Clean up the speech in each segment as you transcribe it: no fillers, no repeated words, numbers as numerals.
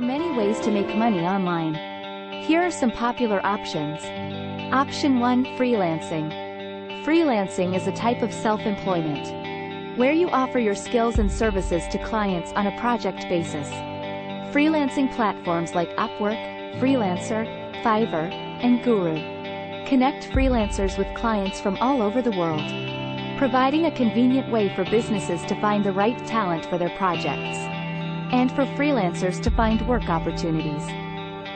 are many ways to make money online. Here are some popular options. Option 1. Freelancing. Freelancing is a type of self-employment, where you offer your skills and services to clients on a project basis. Freelancing platforms like Upwork, Freelancer, Fiverr, and Guru connect freelancers with clients from all over the world, providing a convenient way for businesses to find the right talent for their projects, and for freelancers to find work opportunities.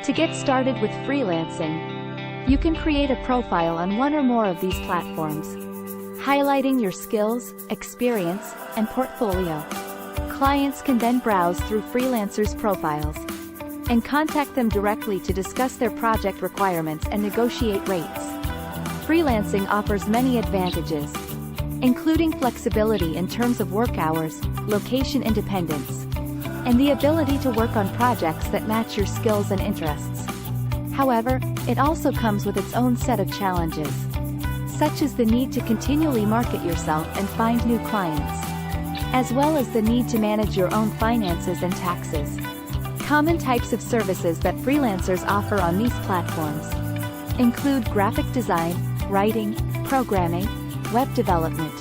To get started with freelancing, you can create a profile on one or more of these platforms, highlighting your skills, experience, and portfolio. Clients can then browse through freelancers' profiles and contact them directly to discuss their project requirements and negotiate rates. Freelancing offers many advantages, including flexibility in terms of work hours, location independence, and the ability to work on projects that match your skills and interests. However, it also comes with its own set of challenges, such as the need to continually market yourself and find new clients, as well as the need to manage your own finances and taxes. Common types of services that freelancers offer on these platforms include graphic design, writing, programming, web development,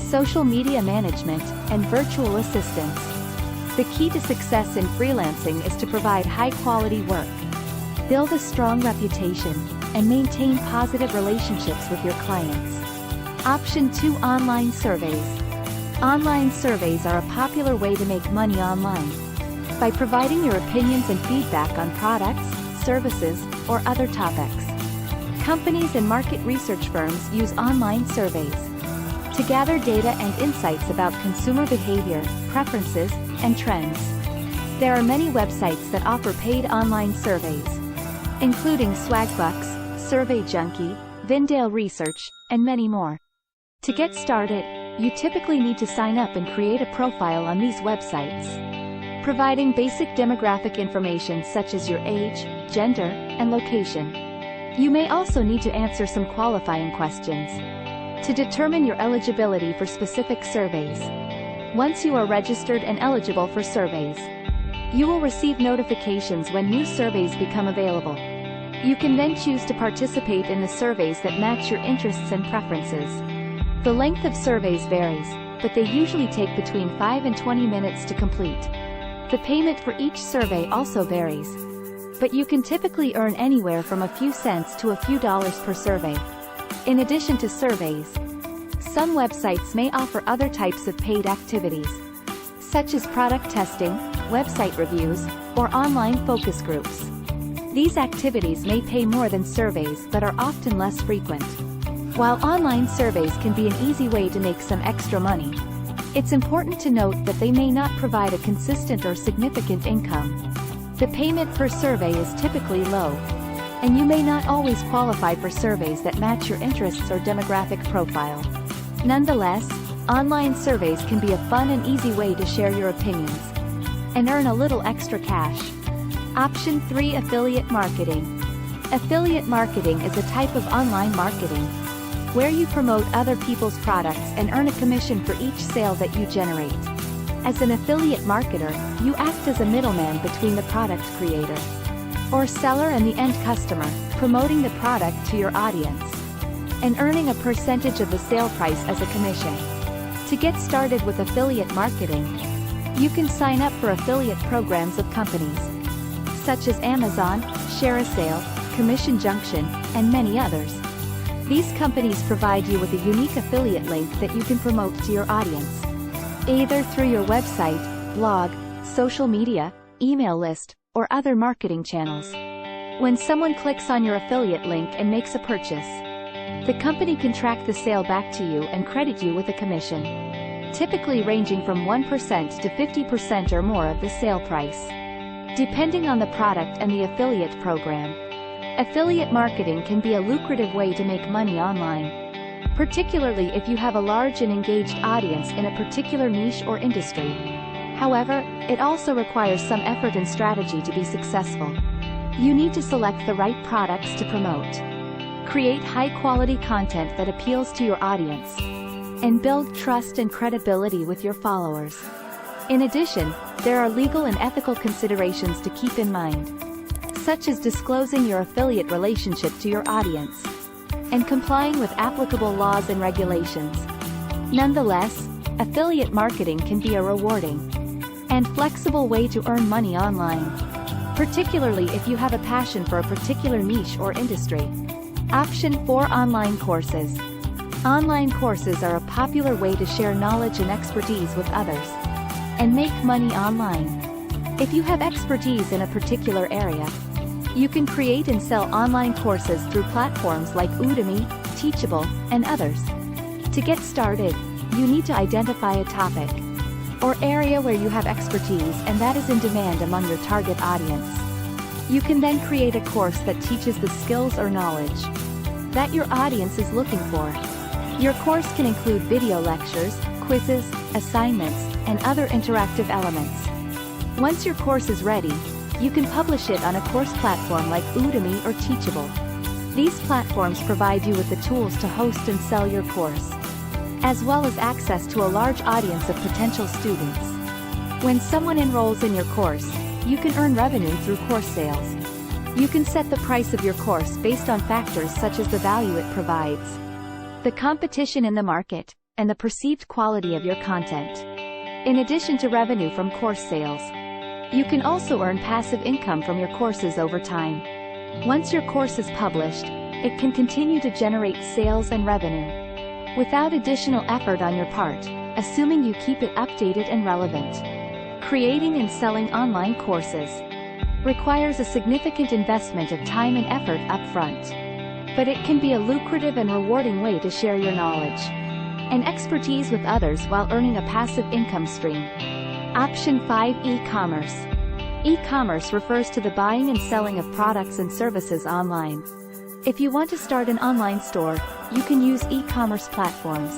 social media management, and virtual assistants. The key to success in freelancing is to provide high-quality work, build a strong reputation, and maintain positive relationships with your clients. Option 2. Online surveys. Online surveys are a popular way to make money online, by providing your opinions and feedback on products, services, or other topics. Companies and market research firms use online surveys to gather data and insights about consumer behavior, preferences, and trends. There are many websites that offer paid online surveys, including Swagbucks, Survey Junkie, Vindale Research, and many more. To get started, you typically need to sign up and create a profile on these websites, providing basic demographic information such as your age, gender, and location. You may also need to answer some qualifying questions to determine your eligibility for specific surveys. Once you are registered and eligible for surveys, you will receive notifications when new surveys become available. You can then choose to participate in the surveys that match your interests and preferences. The length of surveys varies, but they usually take between 5 and 20 minutes to complete. The payment for each survey also varies, but you can typically earn anywhere from a few cents to a few dollars per survey. In addition to surveys, some websites may offer other types of paid activities, such as product testing, website reviews, or online focus groups. These activities may pay more than surveys but are often less frequent. While online surveys can be an easy way to make some extra money, it's important to note that they may not provide a consistent or significant income. The payment per survey is typically low, and you may not always qualify for surveys that match your interests or demographic profile. Nonetheless, online surveys can be a fun and easy way to share your opinions and earn a little extra cash. Option 3. Affiliate marketing. Affiliate marketing is a type of online marketing where you promote other people's products and earn a commission for each sale that you generate. As an affiliate marketer, you act as a middleman between the product creator or seller and the end customer, promoting the product to your audience and earning a percentage of the sale price as a commission. To get started with affiliate marketing, you can sign up for affiliate programs of companies such as Amazon, ShareASale, Commission Junction, and many others. These companies provide you with a unique affiliate link that you can promote to your audience, either through your website, blog, social media, email list, or other marketing channels. When someone clicks on your affiliate link and makes a purchase, the company can track the sale back to you and credit you with a commission, typically ranging from 1% to 50% or more of the sale price, depending on the product and the affiliate program. Affiliate marketing can be a lucrative way to make money online, particularly if you have a large and engaged audience in a particular niche or industry. However, it also requires some effort and strategy to be successful. You need to select the right products to promote, create high-quality content that appeals to your audience, and build trust and credibility with your followers. In addition, there are legal and ethical considerations to keep in mind, such as disclosing your affiliate relationship to your audience and complying with applicable laws and regulations. Nonetheless, affiliate marketing can be a rewarding and flexible way to earn money online, particularly if you have a passion for a particular niche or industry. Option 4. Online courses. Online courses are a popular way to share knowledge and expertise with others and make money online. If you have expertise in a particular area, you can create and sell online courses through platforms like Udemy, Teachable, and others. To get started, you need to identify a topic or area where you have expertise and that is in demand among your target audience. You can then create a course that teaches the skills or knowledge that your audience is looking for. Your course can include video lectures, quizzes, assignments, and other interactive elements. Once your course is ready, you can publish it on a course platform like Udemy or Teachable. These platforms provide you with the tools to host and sell your course, as well as access to a large audience of potential students. When someone enrolls in your course, you can earn revenue through course sales. You can set the price of your course based on factors such as the value it provides, the competition in the market, and the perceived quality of your content. In addition to revenue from course sales, you can also earn passive income from your courses over time. Once your course is published, it can continue to generate sales and revenue without additional effort on your part, assuming you keep it updated and relevant. Creating and selling online courses requires a significant investment of time and effort upfront, but it can be a lucrative and rewarding way to share your knowledge and expertise with others while earning a passive income stream. Option 5. E-commerce. E-commerce refers to the buying and selling of products and services online. If you want to start an online store, you can use e-commerce platforms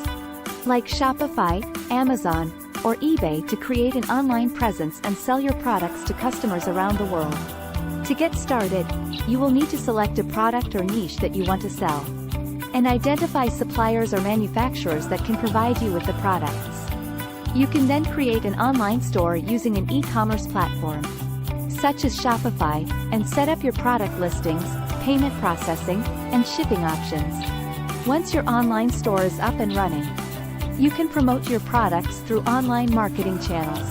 like Shopify, Amazon, or eBay to create an online presence and sell your products to customers around the world. To get started, you will need to select a product or niche that you want to sell and identify suppliers or manufacturers that can provide you with the products. You can then create an online store using an e-commerce platform, such as Shopify, and set up your product listings, payment processing, and shipping options. Once your online store is up and running, you can promote your products through online marketing channels,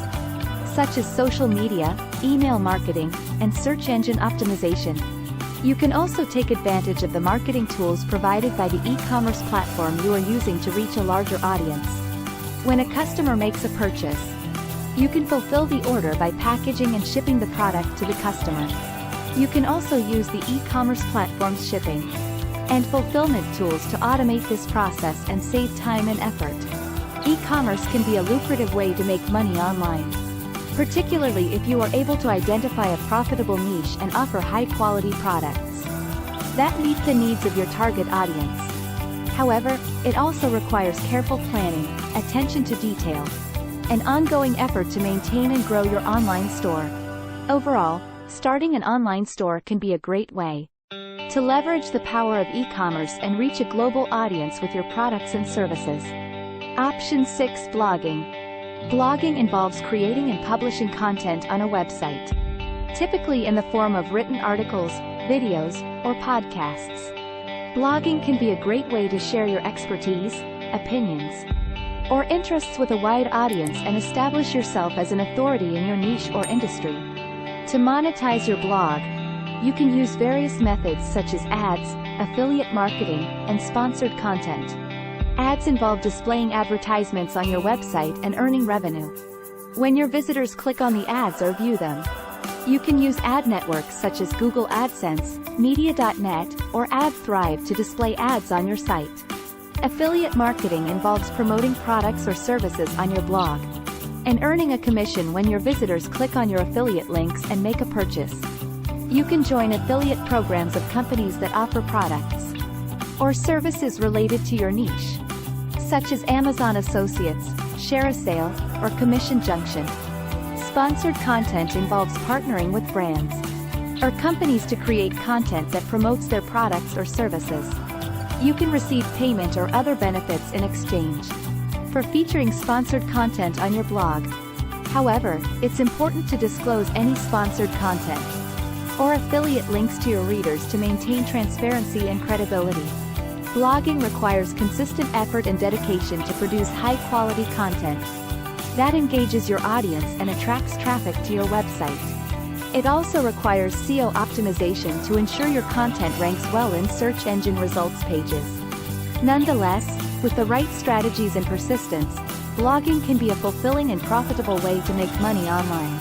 such as social media, email marketing, and search engine optimization. You can also take advantage of the marketing tools provided by the e-commerce platform you are using to reach a larger audience. When a customer makes a purchase, you can fulfill the order by packaging and shipping the product to the customer. You can also use the e-commerce platform's shipping and fulfillment tools to automate this process and save time and effort. E-commerce can be a lucrative way to make money online, particularly if you are able to identify a profitable niche and offer high-quality products that meet the needs of your target audience. However, it also requires careful planning, attention to detail, and ongoing effort to maintain and grow your online store. Overall, starting an online store can be a great way to leverage the power of e-commerce and reach a global audience with your products and services. Option 6. Blogging. Blogging involves creating and publishing content on a website, typically in the form of written articles, videos, or podcasts. Blogging can be a great way to share your expertise, opinions, or interests with a wide audience and establish yourself as an authority in your niche or industry. To monetize your blog, you can use various methods such as ads, affiliate marketing, and sponsored content. Ads involve displaying advertisements on your website and earning revenue when your visitors click on the ads or view them. You can use ad networks such as Google AdSense, Media.net, or AdThrive to display ads on your site. Affiliate marketing involves promoting products or services on your blog and earning a commission when your visitors click on your affiliate links and make a purchase. You can join affiliate programs of companies that offer products or services related to your niche, such as Amazon Associates, ShareASale, or Commission Junction. Sponsored content involves partnering with brands or companies to create content that promotes their products or services. You can receive payment or other benefits in exchange for featuring sponsored content on your blog. However, it's important to disclose any sponsored content or affiliate links to your readers to maintain transparency and credibility. Blogging requires consistent effort and dedication to produce high-quality content that engages your audience and attracts traffic to your website. It also requires SEO optimization to ensure your content ranks well in search engine results pages. Nonetheless, with the right strategies and persistence, blogging can be a fulfilling and profitable way to make money online.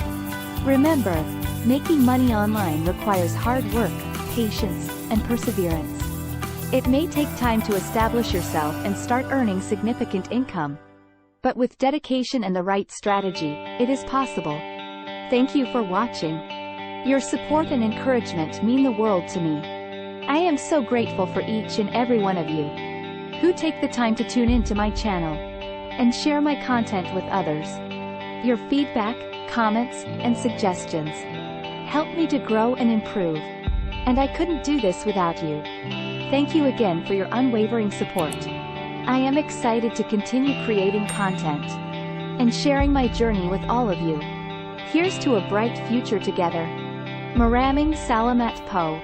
Remember, making money online requires hard work, patience, and perseverance. It may take time to establish yourself and start earning significant income. But with dedication and the right strategy, it is possible. Thank you for watching. Your support and encouragement mean the world to me. I am so grateful for each and every one of you who take the time to tune in to my channel and share my content with others. Your feedback, comments, and suggestions help me to grow and improve, and I couldn't do this without you. Thank you again for your unwavering support. I am excited to continue creating content and sharing my journey with all of you. Here's to a bright future together. Maraming salamat po.